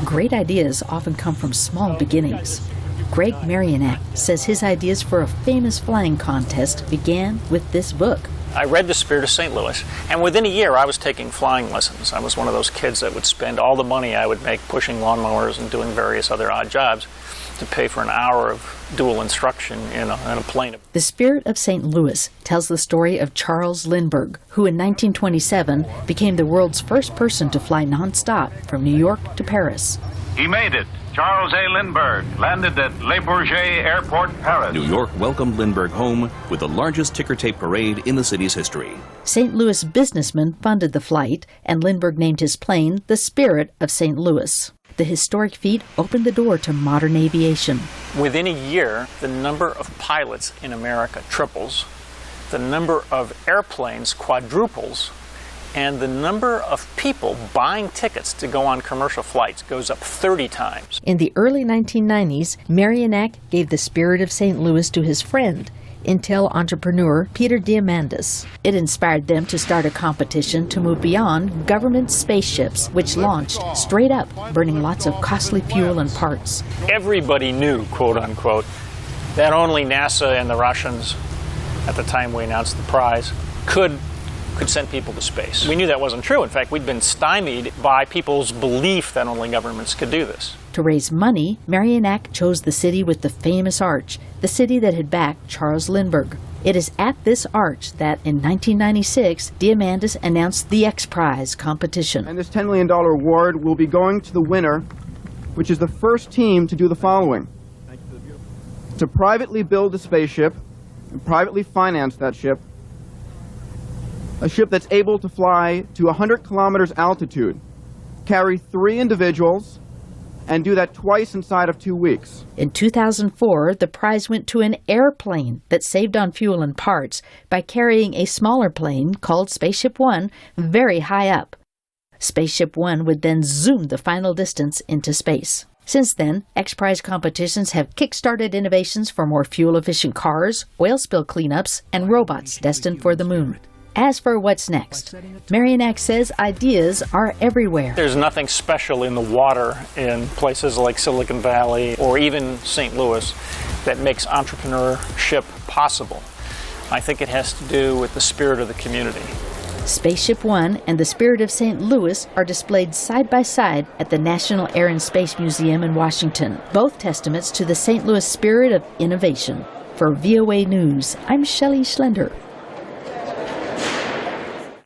Great ideas often come from small beginnings. Gregg Maryniak says his ideas for a famous flying contest began with this book. I read The Spirit of St. Louis, and within a year I was taking flying lessons. I was one of those kids that would spend all the money I would make pushing lawnmowers and doing various other odd jobs to pay for an hour of dual instruction in a plane. The Spirit of St. Louis tells the story of Charles Lindbergh, who in 1927 became the world's first person to fly nonstop from New York to Paris. He made it. Charles A. Lindbergh landed at Le Bourget Airport, Paris. New York welcomed Lindbergh home with the largest ticker tape parade in the city's history. St. Louis businessmen funded the flight, and Lindbergh named his plane the Spirit of St. Louis. The historic feat opened the door to modern aviation. Within a year, the number of pilots in America triples, the number of airplanes quadruples, and the number of people buying tickets to go on commercial flights goes up 30 times. In the early 1990s, Maryniak gave the Spirit of St. Louis to his friend, Intel entrepreneur Peter Diamandis. It inspired them to start a competition to move beyond government spaceships, which launched straight up, burning lots of costly fuel and parts. Everybody knew, quote unquote, that only NASA and the Russians, at the time we announced the prize, could send people to space. We knew that wasn't true. In fact, we'd been stymied by people's belief that only governments could do this. To raise money, Maryniak chose the city with the famous arch, the city that had backed Charles Lindbergh. It is at this arch that, in 1996, Diamandis announced the XPRIZE competition. And this $10 million award will be going to the winner, which is the first team to do the following: to privately build a spaceship and privately finance that ship, a ship that's able to fly to 100 kilometers altitude, carry 3 individuals, and do that twice inside of 2 weeks. In 2004, the prize went to an airplane that saved on fuel and parts by carrying a smaller plane called Spaceship One very high up. Spaceship One would then zoom the final distance into space. Since then, XPRIZE competitions have kick-started innovations for more fuel-efficient cars, oil spill cleanups, and robots destined for the moon. As for what's next, Maryniak says ideas are everywhere. There's nothing special in the water in places like Silicon Valley or even St. Louis that makes entrepreneurship possible. I think it has to do with the spirit of the community. Spaceship One and the Spirit of St. Louis are displayed side by side at the National Air and Space Museum in Washington, both testaments to the St. Louis spirit of innovation. For VOA News, I'm Shelley Schlender.